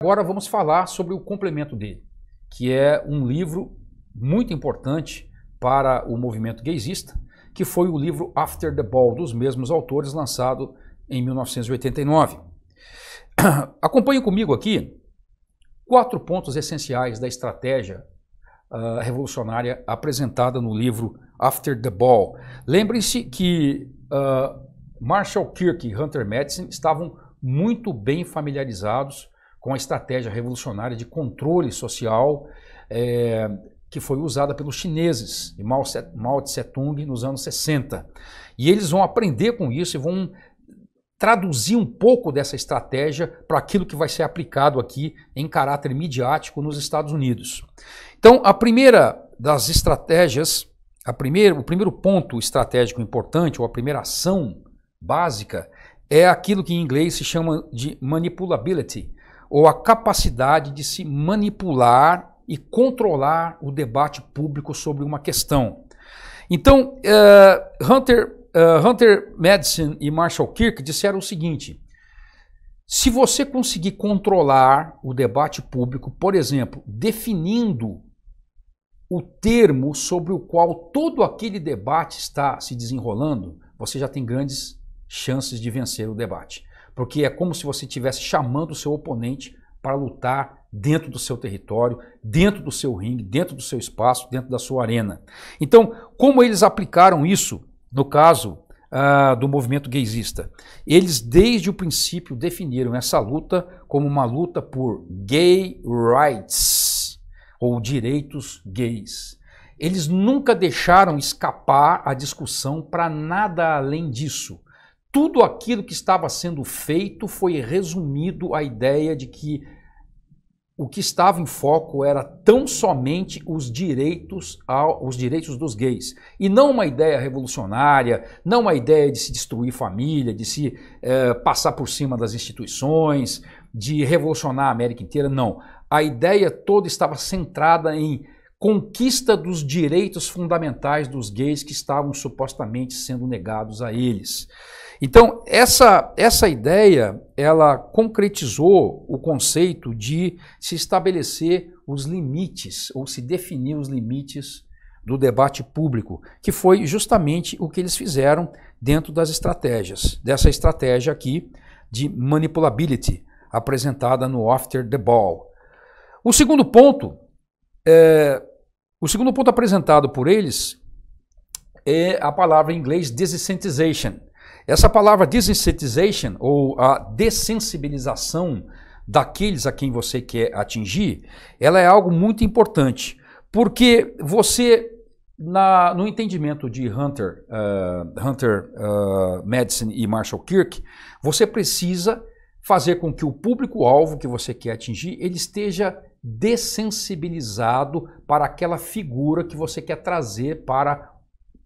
Agora vamos falar sobre o complemento dele, que é um livro muito importante para o movimento gaysista, que foi o livro After the Ball, dos mesmos autores, lançado em 1989. Acompanhe comigo aqui 4 pontos essenciais da estratégia revolucionária apresentada no livro After the Ball. Lembrem-se que Marshall Kirk e Hunter Madison estavam muito bem familiarizados com a estratégia revolucionária de controle social que foi usada pelos chineses de Mao Tse-tung nos anos 60. E eles vão aprender com isso e vão traduzir um pouco dessa estratégia para aquilo que vai ser aplicado aqui em caráter midiático nos Estados Unidos. Então, a primeira das estratégias, o primeiro ponto estratégico importante, ou a primeira ação básica, é aquilo que em inglês se chama de manipulability, ou a capacidade de se manipular e controlar o debate público sobre uma questão. Então, Hunter Madison e Marshall Kirk disseram o seguinte: se você conseguir controlar o debate público, por exemplo, definindo o termo sobre o qual todo aquele debate está se desenrolando, você já tem grandes chances de vencer o debate. Porque é como se você estivesse chamando o seu oponente para lutar dentro do seu território, dentro do seu ringue, dentro do seu espaço, dentro da sua arena. Então, como eles aplicaram isso no caso do movimento gaysista? Eles, desde o princípio, definiram essa luta como uma luta por gay rights, ou direitos gays. Eles nunca deixaram escapar a discussão para nada além disso. Tudo aquilo que estava sendo feito foi resumido à ideia de que o que estava em foco era tão somente os direitos dos gays. E não uma ideia revolucionária, não uma ideia de se destruir família, de se passar por cima das instituições, de revolucionar a América inteira, não. A ideia toda estava centrada em conquista dos direitos fundamentais dos gays que estavam supostamente sendo negados a eles. Então, essa ideia, ela concretizou o conceito de se estabelecer os limites, ou se definir os limites do debate público, que foi justamente o que eles fizeram dentro das estratégias, dessa estratégia aqui de manipulability, apresentada no After the Ball. O segundo ponto apresentado por eles é a palavra em inglês desensitization. Essa palavra desensitization, ou a dessensibilização daqueles a quem você quer atingir, ela é algo muito importante, porque você, no entendimento de Hunter Madison e Marshall Kirk, você precisa fazer com que o público-alvo que você quer atingir, ele esteja dessensibilizado para aquela figura que você quer trazer para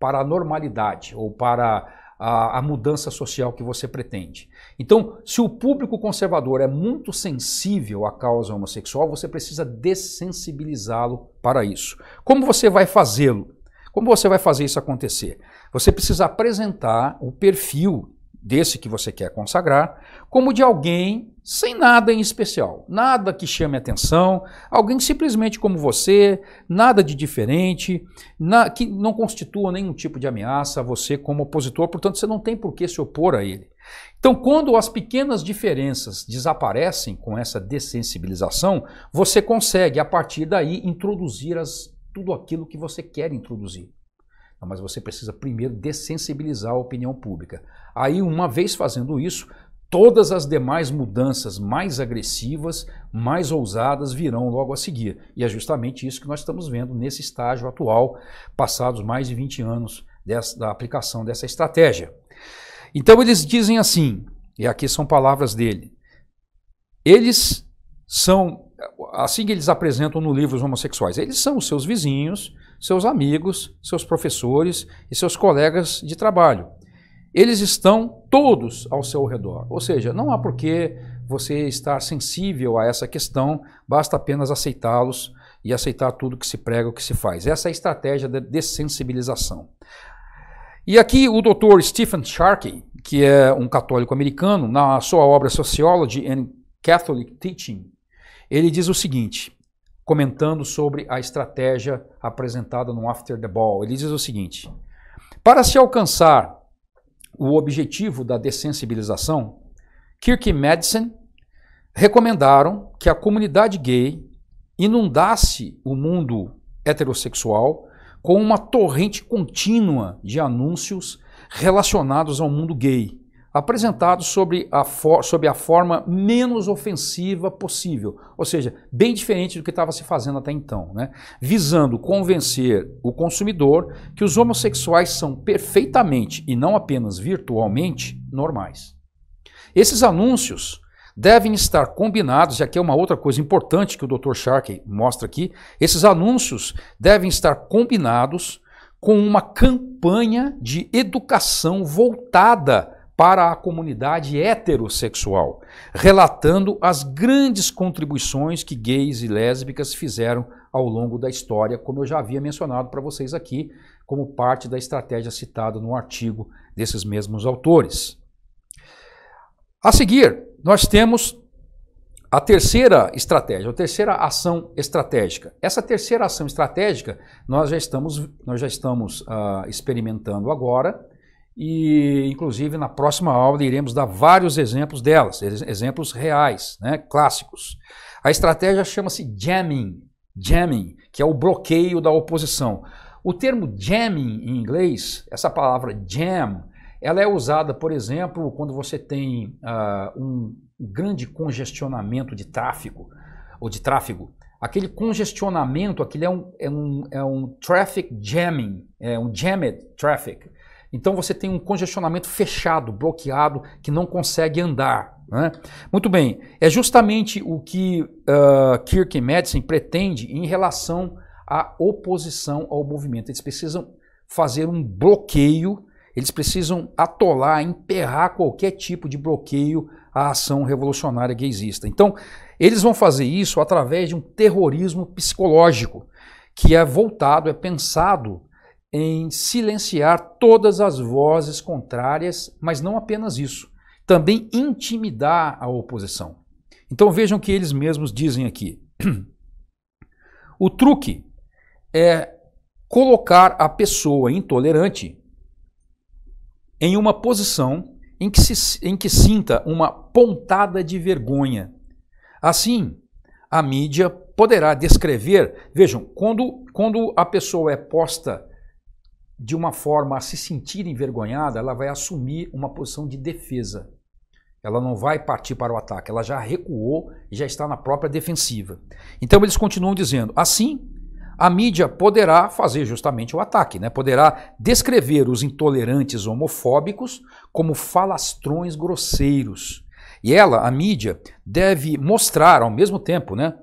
a normalidade, ou para a mudança social que você pretende. Então, se o público conservador é muito sensível à causa homossexual, você precisa dessensibilizá-lo para isso. Como você vai fazê-lo? Como você vai fazer isso acontecer? Você precisa apresentar o perfil desse que você quer consagrar como de alguém sem nada em especial, nada que chame atenção, alguém simplesmente como você, nada de diferente, que não constitua nenhum tipo de ameaça a você como opositor, portanto você não tem por que se opor a ele. Então, quando as pequenas diferenças desaparecem com essa dessensibilização, você consegue, a partir daí, introduzir tudo aquilo que você quer introduzir. Mas você precisa primeiro dessensibilizar a opinião pública. Aí, uma vez fazendo isso, todas as demais mudanças mais agressivas, mais ousadas virão logo a seguir. E é justamente isso que nós estamos vendo nesse estágio atual, passados mais de 20 anos da aplicação dessa estratégia. Então eles dizem assim, e aqui são palavras dele, eles são, assim que eles apresentam no livro Os Homossexuais, eles são os seus vizinhos, seus amigos, seus professores e seus colegas de trabalho. Eles estão todos ao seu redor, ou seja, não há por que você estar sensível a essa questão, basta apenas aceitá-los e aceitar tudo que se prega, o que se faz. Essa é a estratégia da dessensibilização. E aqui o Dr. Stephen Sharkey, que é um católico americano, na sua obra Sociology and Catholic Teaching, Ele diz o seguinte, comentando sobre a estratégia apresentada no After the Ball, ele diz o seguinte: para se alcançar o objetivo da dessensibilização, Kirk e Madison recomendaram que a comunidade gay inundasse o mundo heterossexual com uma torrente contínua de anúncios relacionados ao mundo gay, apresentados sob a forma menos ofensiva possível, ou seja, bem diferente do que estava se fazendo até então, né? Visando convencer o consumidor que os homossexuais são perfeitamente, e não apenas virtualmente, normais. Esses anúncios devem estar combinados, e aqui é uma outra coisa importante que o Dr. Sharkey mostra aqui, esses anúncios devem estar combinados com uma campanha de educação voltada para a comunidade heterossexual, relatando as grandes contribuições que gays e lésbicas fizeram ao longo da história, como eu já havia mencionado para vocês aqui, como parte da estratégia citada no artigo desses mesmos autores. A seguir, nós temos a terceira estratégia, a terceira ação estratégica. Essa terceira ação estratégica nós já estamos experimentando agora e, inclusive, na próxima aula iremos dar vários exemplos delas, exemplos reais, né, clássicos. A estratégia chama-se jamming, que é o bloqueio da oposição. O termo jamming em inglês, essa palavra jam, ela é usada, por exemplo, quando você tem um grande congestionamento de tráfego. Aquele congestionamento, aquele é um traffic jamming, é um jammed traffic. Então você tem um congestionamento fechado, bloqueado, que não consegue andar, né? Muito bem, é justamente o que Kirk e Madison pretende em relação à oposição ao movimento. Eles precisam fazer um bloqueio, eles precisam atolar, emperrar qualquer tipo de bloqueio à ação revolucionária gaysista. Então, eles vão fazer isso através de um terrorismo psicológico, que é pensado em silenciar todas as vozes contrárias, mas não apenas isso, também intimidar a oposição. Então vejam o que eles mesmos dizem aqui. O truque é colocar a pessoa intolerante em uma posição em que sinta uma pontada de vergonha. Assim, a mídia poderá descrever, vejam, quando a pessoa é posta de uma forma a se sentir envergonhada, ela vai assumir uma posição de defesa. Ela não vai partir para o ataque, ela já recuou e já está na própria defensiva. Então eles continuam dizendo, assim, a mídia poderá fazer justamente o ataque, né? Poderá descrever os intolerantes homofóbicos como falastrões grosseiros. E a mídia, deve mostrar ao mesmo tempo, né,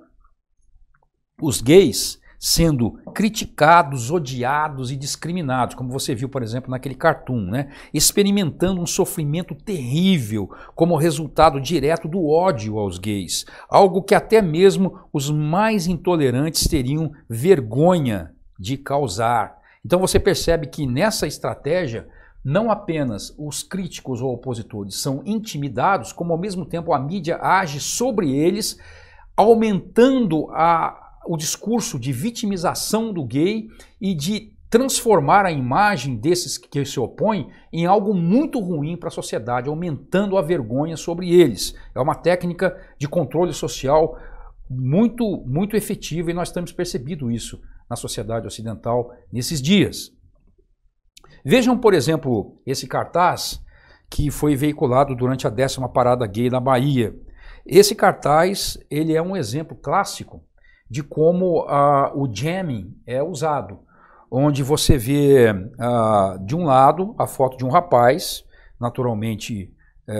os gays sendo criticados, odiados e discriminados, como você viu, por exemplo, naquele cartoon, né? Experimentando um sofrimento terrível como resultado direto do ódio aos gays, algo que até mesmo os mais intolerantes teriam vergonha de causar. Então você percebe que nessa estratégia, não apenas os críticos ou opositores são intimidados, como ao mesmo tempo a mídia age sobre eles, aumentando o discurso de vitimização do gay e de transformar a imagem desses que se opõem em algo muito ruim para a sociedade, aumentando a vergonha sobre eles. É uma técnica de controle social muito, muito efetiva e nós temos percebido isso na sociedade ocidental nesses dias. Vejam, por exemplo, esse cartaz que foi veiculado durante a 10ª Parada Gay na Bahia. Esse cartaz, ele é um exemplo clássico de como o jamming é usado, onde você vê de um lado a foto de um rapaz, naturalmente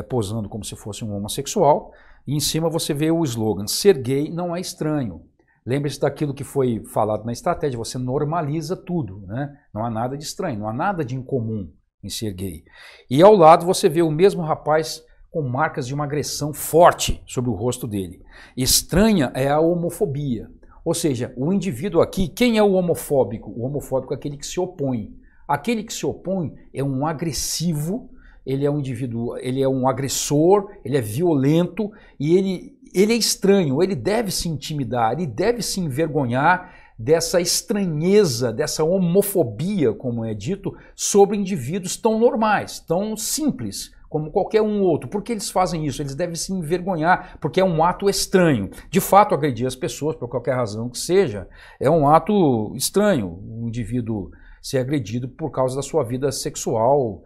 posando como se fosse um homossexual, e em cima você vê o slogan, ser gay não é estranho. Lembre-se daquilo que foi falado na estratégia, você normaliza tudo, né? Não há nada de estranho, não há nada de incomum em ser gay. E ao lado você vê o mesmo rapaz com marcas de uma agressão forte sobre o rosto dele. Estranha é a homofobia. Ou seja, o indivíduo aqui, quem é o homofóbico? O homofóbico é aquele que se opõe. Aquele que se opõe é um agressivo, ele é um indivíduo, ele é um agressor, ele é violento e ele é estranho, ele deve se intimidar, ele deve se envergonhar dessa estranheza, dessa homofobia, como é dito, sobre indivíduos tão normais, tão simples, como qualquer um outro. Por que eles fazem isso? Eles devem se envergonhar, porque é um ato estranho. De fato, agredir as pessoas, por qualquer razão que seja, é um ato estranho. Um indivíduo ser agredido por causa da sua vida sexual,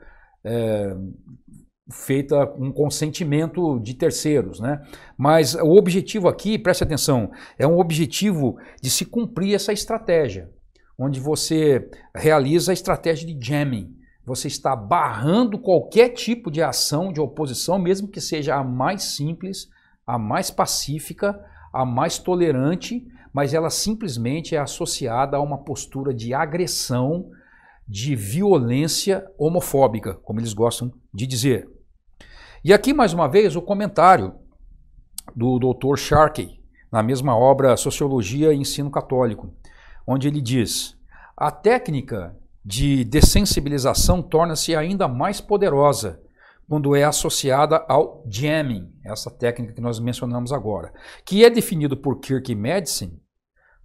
feita com consentimento de terceiros, né? Mas o objetivo aqui, preste atenção, é um objetivo de se cumprir essa estratégia, onde você realiza a estratégia de jamming. Você está barrando qualquer tipo de ação de oposição, mesmo que seja a mais simples, a mais pacífica, a mais tolerante, mas ela simplesmente é associada a uma postura de agressão, de violência homofóbica, como eles gostam de dizer. E aqui, mais uma vez, o comentário do Dr. Sharkey, na mesma obra Sociologia e Ensino Católico, onde ele diz: a técnica de dessensibilização torna-se ainda mais poderosa quando é associada ao jamming, essa técnica que nós mencionamos agora, que é definido por Kirk e Madison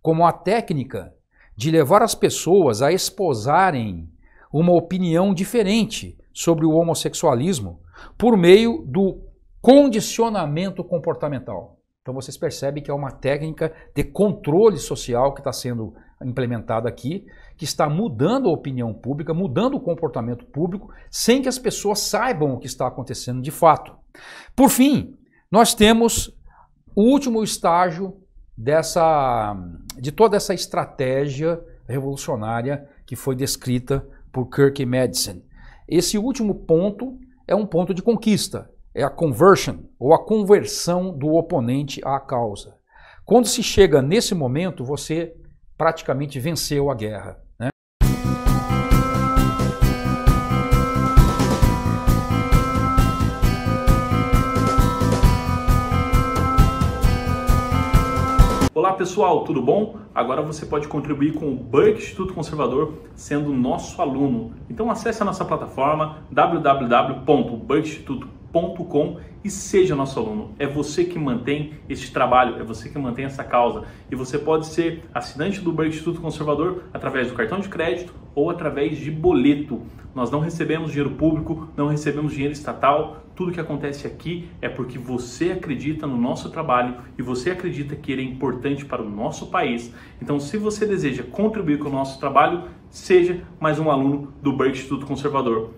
como a técnica de levar as pessoas a esposarem uma opinião diferente sobre o homossexualismo por meio do condicionamento comportamental. Então vocês percebem que é uma técnica de controle social que está sendo implementada aqui, que está mudando a opinião pública, mudando o comportamento público, sem que as pessoas saibam o que está acontecendo de fato. Por fim, nós temos o último estágio de toda essa estratégia revolucionária que foi descrita por Kirk e Madison. Esse último ponto é um ponto de conquista, é a conversion, ou a conversão do oponente à causa. Quando se chega nesse momento, você praticamente venceu a guerra, né? Olá pessoal, tudo bom? Agora você pode contribuir com o Burke Instituto Conservador sendo nosso aluno. Então acesse a nossa plataforma www.burkeinstituto.com e seja nosso aluno. É você que mantém este trabalho, é você que mantém essa causa. E você pode ser assinante do Burke Instituto Conservador através do cartão de crédito ou através de boleto. Nós não recebemos dinheiro público, não recebemos dinheiro estatal. Tudo que acontece aqui é porque você acredita no nosso trabalho e você acredita que ele é importante para o nosso país. Então, se você deseja contribuir com o nosso trabalho, seja mais um aluno do Burke Instituto Conservador.